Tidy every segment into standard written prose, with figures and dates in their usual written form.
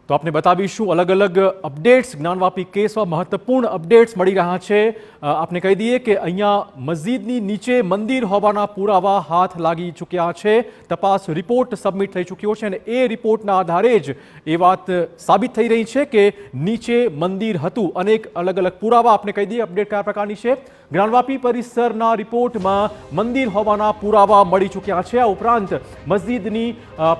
તો આપને બતાવીશું અલગ અલગ અપડેટ્સ જ્ઞાનવાપી કેસમાં મહત્વપૂર્ણ અપડેટ્સ મળી રહ્યા છે। આપને કહી દઈએ કે અહીંયા મસ્જિદની નીચે મંદિર હોવાના પુરાવા હાથ લાગી ચૂક્યા છે। તપાસ રિપોર્ટ સબમિટ થઈ ચૂક્યો છે અને એ રિપોર્ટના આધારે જ એ વાત સાબિત થઈ રહી છે કે નીચે મંદિર હતું। અનેક અલગ અલગ પુરાવા આપને કહી દઈએ અપડેટ કયા પ્રકારની છે। જ્ઞાનવાપી પરિસરના રિપોર્ટમાં મંદિર હોવાના પુરાવા મળી ચૂક્યા છે। આ ઉપરાંત મસ્જિદની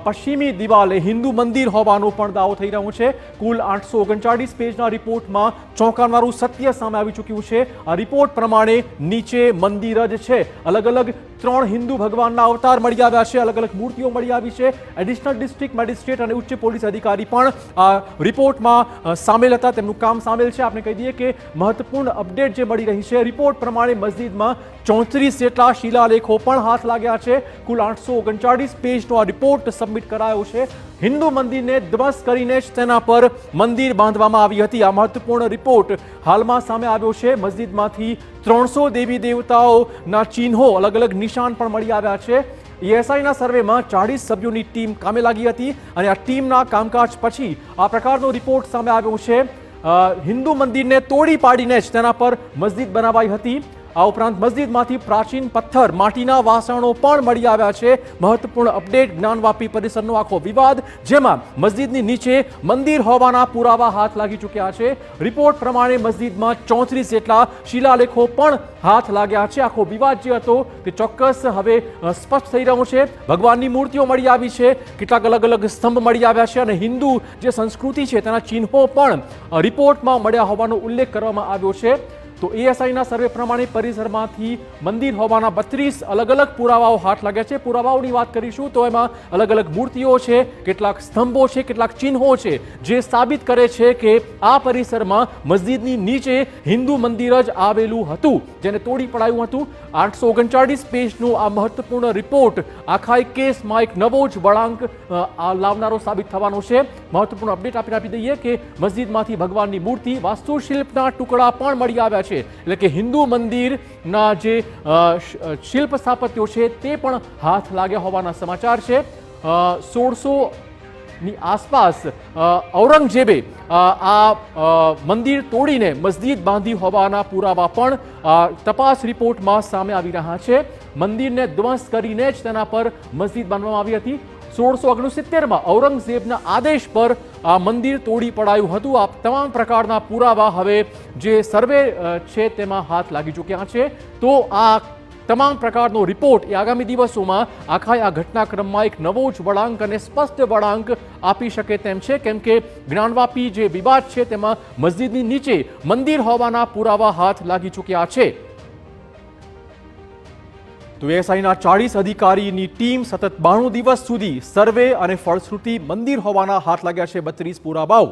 પશ્ચિમી દિવાલે હિન્દુ મંદિર હોવાનો પણ દાવો થઈ રહ્યો છે। કુલ 839 પેજના રિપોર્ટમાં ચોંકાવનારું સત્ય સામે આવી ચૂક્યું છે। આ રિપોર્ટ પ્રમાણે નીચે મંદિર જ છે। અલગ અલગ 3 હિન્દુ ભગવાનના અવતાર મળી આવ્યા છે, અલગ અલગ મૂર્તિઓ મળી આવી છે। એડિશનલ ડિસ્ટ્રિક્ટ મેજિસ્ટ્રેટ અને ઉચ્ચ પોલીસ અધિકારી પણ આ રિપોર્ટમાં સામેલ હતા, તેમનું કામ સામેલ છે। આપણે કહી દઈએ કે મહત્વપૂર્ણ અપડેટ જે મળી રહી છે, રિપોર્ટ પ્રમાણે મસ્જિદમાં 34 જેટલા શિલાલેખો પણ હાથ લાગ્યા છે। કુલ 839 પેજનો આ રિપોર્ટ સબમિટ કરાયો છે। હિન્દુ મંદિરને ધ્વંસ કરીને જ તેના પર મંદિર બાંધવામાં આવી હતી। આ મહત્વપૂર્ણ રિપોર્ટ હાલમાં સામે આવ્યો છે। મસ્જિદમાંથી 300 દેવી દેવતાઓના ચિહ્નો, અલગ અલગ નિશાન પણ મળી આવ્યા છે। ESIના સર્વેમાં 40 સભ્યોની ટીમ કામે લાગી હતી અને આ ટીમના કામકાજ પછી આ પ્રકારનો રિપોર્ટ સામે આવ્યો છે। હિન્દુ મંદિરને તોડી પાડીને જ તેના પર મસ્જિદ બનાવાઈ હતી। આ ઉપરાંત મસ્જિદમાંથી પ્રાચીન પથ્થર, માટીના વાસણો પણ મળી આવ્યા છે। મહત્વપૂર્ણ અપડેટ જ્ઞાનવાપી પરિસરનો આખો વિવાદ, જેમાં મસ્જિદની નીચે મંદિર હોવાના પુરાવા હાથ લાગી ચૂક્યા છે। રિપોર્ટ પ્રમાણે મસ્જિદમાં 34 જેટલા શિલાલેખો પણ હાથ લાગ્યા છે। આખો વિવાદ જે હતો તે ચોક્કસ હવે સ્પષ્ટ થઈ રહ્યો છે। ભગવાનની મૂર્તિઓ મળી આવી છે, કેટલાક અલગ અલગ સ્તંભ મળી આવ્યા છે અને હિન્દુ જે સંસ્કૃતિ છે તેના ચિહ્નો પણ રિપોર્ટમાં મળ્યા હોવાનો ઉલ્લેખ કરવામાં આવ્યો છે। તો ESIના સર્વે પ્રમાણે પરિસરમાંથી મંદિર હોવાના 32 અલગ અલગ પુરાવાઓ હાથ લાગ્યા છે। પુરાવાઓની વાત કરીશું તો એમાં અલગ અલગ મૂર્તિઓ છે, કેટલાક સ્તંભો છે, કેટલાક ચિહ્નો છે જે સાબિત કરે છે કે આ પરિસરમાં મસ્જિદની નીચે હિન્દુ મંદિર જ આવેલું હતું, જેને તોડી પડાયું હતું। 839 પેજનો આ મહત્વપૂર્ણ રિપોર્ટ આખા કેસમાં એક નવો જ વળાંક લાવનારો સાબિત થવાનો છે। મહત્વપૂર્ણ અપડેટ આપી દઈએ કે મસ્જિદમાંથી ભગવાનની મૂર્તિ, વાસ્તુશિલ્પના ટુકડા પણ મળી આવ્યા છે। એટલે કે હિન્દુ મંદિરના જે શિલ્પ સ્થાપત્યો છે તે પણ હાથ લાગ્યા હોવાના સમાચાર છે। 1600ની આસપાસ ઔરંગઝેબે આ મંદિર તોડીને મસ્જિદ બાંધી હોવાના પુરાવા પણ તપાસ રિપોર્ટમાં સામે આવી રહ્યા છે। મંદિરને ધ્વંસ કરીને જ તેના પર મસ્જિદ બાંધવામાં આવી હતી। 1669માં ઔરંગઝેબના આદેશ પર આ મંદિર તોડી પડાયું હતું। આ તમામ પ્રકારના પુરાવા હવે જે સર્વે છે તેમાં હાથ લાગી ચૂક્યા છે। તો આ તમામ પ્રકારનો રિપોર્ટ એ આગામી દિવસોમાં આખા આ ઘટનાક્રમમાં એક નવો જ વળાંક અને સ્પષ્ટ વળાંક આપી શકે તેમ છે, કેમ કે જ્ઞાનવાપી જે વિવાદ છે તેમાં મસ્જિદની નીચે મંદિર હોવાના પુરાવા હાથ લાગી ચૂક્યા છે। તો ESIના 40 અધિકારીની ટીમ સતત 92 દિવસ સુધી સર્વે અને ફળશ્રુતિ મંદિર હોવાના હાથ લાગ્યા છે 32 પુરાવાઓ।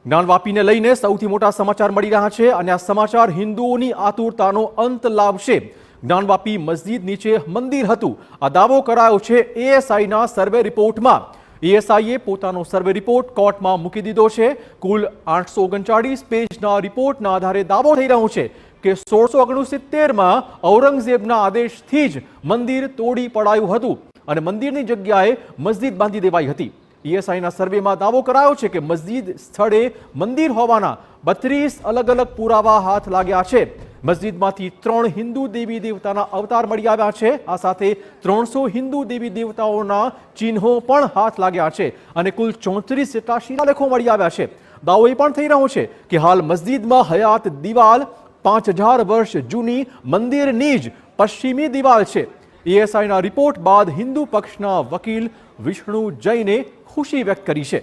જ્ઞાનવાપીને લઈને સૌથી મોટા સમાચાર મળી રહ્યા છે અને આ સમાચાર હિન્દુઓની આતુરતાનો અંત લાવશે। જ્ઞાનવાપી મસ્જિદ નીચે મંદિર હતું, આ દાવો કરાયો છે ESIના સર્વે રિપોર્ટમાં। ESIએ પોતાનો સર્વે રિપોર્ટ કોર્ટમાં મૂકી દીધો છે। કુલ 839 પેજના રિપોર્ટના આધારે દાવો થઈ રહ્યો છે કે 1669માં ઔરંગઝેબના આદેશથી જ મંદિર તોડી પડાયું હતું અને મંદિરની જગ્યાએ મસ્જિદ બાંધી દેવાઈ હતી। ESIના સર્વેમાં દાવો કરાયો છે કે મસ્જિદ સ્થળે મંદિર હોવાના 32 અલગ અલગ પુરાવા હાથ લાગ્યા છે। મસ્જિદમાંથી 3 હિન્દુ દેવી દેવતાના અવતાર મળી આવ્યા છે। આ સાથે 300 હિન્દુ દેવી દેવતાઓના ચિહ્નો પણ હાથ લાગ્યા છે અને કુલ 34 જેટલા શિલાલેખો મળી આવ્યા છે। દાવો એ પણ થઈ રહ્યો છે કે હાલ મસ્જિદમાં હયાત દિવાલ 5000 વર્ષ જૂની મંદિરની જ પશ્ચિમી દિવાલ છે। ESIના રિપોર્ટ બાદ હિન્દુ પક્ષના વકીલ વિષ્ણુ જૈને खुशी व्यक्त करी है।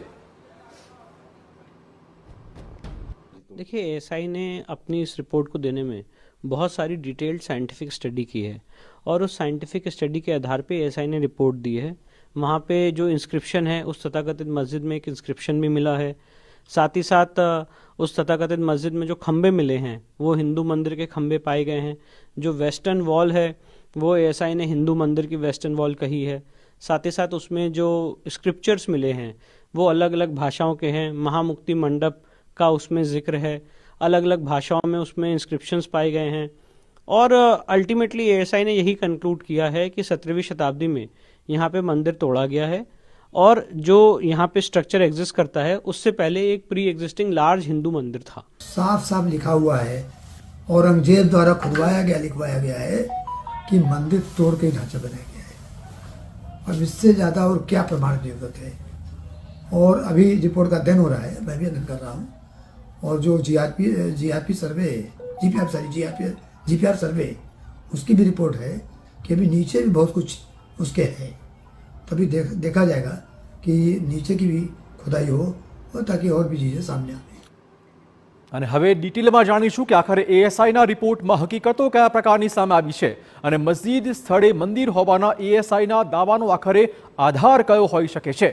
देखिए ESI ने अपनी इस रिपोर्ट को देने में बहुत सारी डिटेल्ड साइंटिफिक स्टडी की है और उस साइंटिफिक स्टडी के आधार पे ESI ने रिपोर्ट दी है। वहाँ पे जो इंस्क्रिप्शन है, उस तथाकथित मस्जिद में एक इंस्क्रिप्शन भी मिला है। साथ ही साथ उस तथाकथित मस्जिद में जो खंबे मिले हैं वो हिंदू मंदिर के खंबे पाए गए हैं। जो वेस्टर्न वॉल है वो ESI ने हिंदू मंदिर की वेस्टर्न वॉल कही है। साथ ही साथ उसमें जो स्क्रिप्चर्स मिले हैं वो अलग अलग भाषाओं के हैं। महामुक्ति मंडप का उसमें जिक्र है, अलग अलग भाषाओं में उसमें इंस्क्रिप्शंस पाए गए हैं और अल्टीमेटली ESI ने यही कंक्लूड किया है कि 17वीं शताब्दी में यहाँ पे मंदिर तोड़ा गया है और जो यहाँ पे स्ट्रक्चर एग्जिस्ट करता है उससे पहले एक प्री एग्जिस्टिंग लार्ज हिंदू मंदिर था। साफ साफ लिखा हुआ है, औरंगजेब द्वारा खुदवाया गया, लिखवाया गया है कि मंदिर तोड़ के ढांचा बनाया गया है। अब इससे ज़्यादा और क्या प्रमाण की जरूरत है। और अभी रिपोर्ट का अध्ययन हो रहा है, मैं भी अध्ययन कर रहा हूँ। और जो जीआरपी सर्वे, जीपीआर सर्वे, उसकी भी रिपोर्ट है कि अभी नीचे भी बहुत कुछ उसके है। तभी देखा जाएगा कि नीचे की भी खुदाई हो और ताकि और भी चीज़ें सामने आए। અને હવે ડિટેલમાં જાણીશું કે આખરે એએસઆઈના રિપોર્ટમાં હકીકતો કયા પ્રકારની સામે આવી છે અને મસ્જિદ સ્થળે મંદિર હોવાના એએસઆઈના દાવાનો આખરે આધાર કયો હોઈ શકે છે।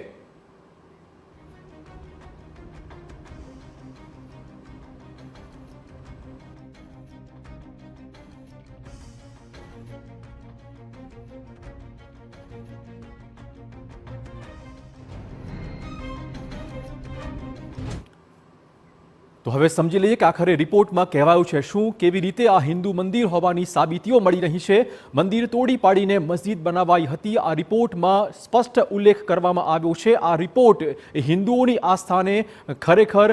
તો હવે સમજી લઈએ કે આખરે રિપોર્ટમાં કહેવાયું છે શું, કેવી રીતે આ હિન્દુ મંદિર હોવાની સાબિતીઓ મળી રહી છે। મંદિર તોડી પાડીને મસ્જિદ બનાવાઈ હતી, આ રિપોર્ટમાં સ્પષ્ટ ઉલ્લેખ કરવામાં આવ્યો છે। આ રિપોર્ટ એ હિન્દુઓની આસ્થાને ખરેખર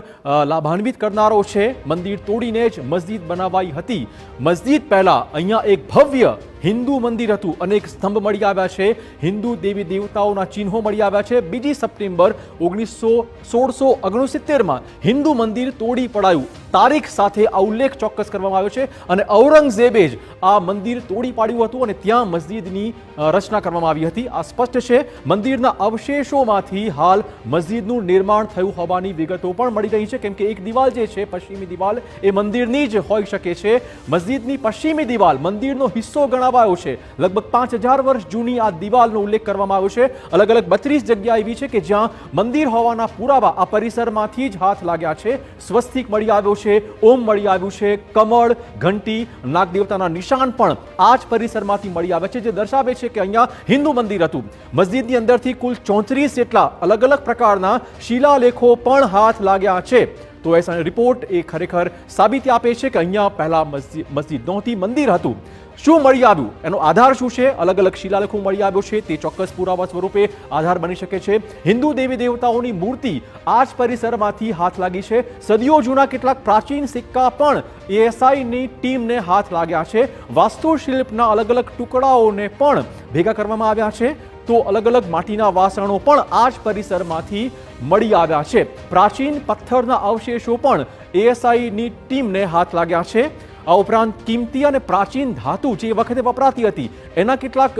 લાભાન્વિત કરનારો છે। મંદિર તોડીને જ મસ્જિદ બનાવાઈ હતી। મસ્જિદ પહેલા અહીંયા એક ભવ્ય હિન્દુ મંદિર હતું, અનેક સ્તંભ મળી આવ્યા છે, હિન્દુ દેવી દેવતાઓના ચિહ્નો મળી આવ્યા છે। 2 સપ્ટેમ્બર 1669માં હિન્દુ મંદિર તોડી પડાયું, તારીખ સાથે આ ઉલ્લેખ ચોક્કસ કરવામાં આવ્યો છે અને ઔરંગઝેબે જ આ મંદિર તોડી પાડ્યું હતું અને ત્યાં મસ્જિદની રચના કરવામાં આવી હતી। આ સ્પષ્ટ છે। મંદિરના અવશેષોમાંથી હાલ મસ્જિદનું નિર્માણ થયું હોવાની વિગતો પણ મળી રહી છે, કેમ કે એક દિવાલ જે છે પશ્ચિમી દિવાલ એ મંદિરની જ હોઈ શકે છે। મસ્જિદની પશ્ચિમી દિવાલ મંદિરનો હિસ્સો ગણાવાયો છે। લગભગ 5000 વર્ષ જૂની આ દિવાલનો ઉલ્લેખ કરવામાં આવ્યો છે। અલગ અલગ 32 જગ્યા એવી છે કે જ્યાં મંદિર હોવાના પુરાવા આ પરિસરમાંથી જ હાથ લાગ્યા છે। સ્વસ્તિક મળી આવ્યો છે, ઓમ મળી આવ્યું છે, કમળ, ઘંટી, નાગદેવતાના નિશાન પણ આ જ પરિસરમાંથી મળી આવે છે, જે દર્શાવે છે કે અહીંયા હિન્દુ મંદિર હતું। મસ્જિદની અંદરથી કુલ 34 જેટલા અલગ અલગ પ્રકારના શિલાલેખો પણ હાથ લાગ્યા છે। તો એસઆઈ રિપોર્ટ એ ખરેખર સાબિતી આપે છે કે અહીંયા પહેલા મસ્જિદ નહોતી, મંદિર હતું। શું મળી આવ્યું, એનો આધાર શું છે? અલગ અલગ શિલાલેખો મળી આવ્યો છે, તે ચોક્કસ પુરાવા સ્વરૂપે આધાર બની શકે છે। હિન્દુ દેવી દેવતાઓની મૂર્તિ આ જ પરિસરમાંથી હાથ લાગી છે। સદીઓ જૂના કેટલાક પ્રાચીન સિક્કા પણ એએસઆઈની ટીમને હાથ લાગ્યા છે। વાસ્તુશિલ્પના અલગ અલગ ટુકડાઓને પણ ભેગા કરવામાં આવ્યા છે। તો અલગ અલગ માટીના વાસણો પણ આ જ પરિસરમાંથી મળી આવ્યા છે। પ્રાચીન પથ્થરના અવશેષો પણ એએસઆઈની ટીમને હાથ લાગ્યા છે। આ ઉપરાંત કિંમતી અને પ્રાચીન ધાતુ જે વખતે વપરાતી હતી એના કેટલાક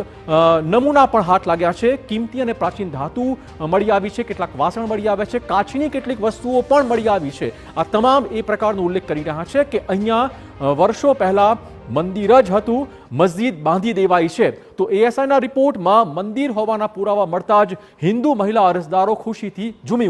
નમૂના પણ હાથ લાગ્યા છે। કિંમતી અને પ્રાચીન ધાતુ મળી આવી છે, કેટલાક વાસણ મળી આવ્યા છે, કાચની કેટલીક વસ્તુઓ પણ મળી આવી છે। આ તમામ એ પ્રકારનો ઉલ્લેખ કરી રહ્યા છે કે અહીંયા વર્ષો પહેલા મંદિર જ હતું, મસ્જિદ બાંધી દેવાઈ છે। તો એએસઆઈના રિપોર્ટમાં મંદિર હોવાના પુરાવા મળતા જ હિન્દુ મહિલા અરજદારો ખુશીથી ઝૂમી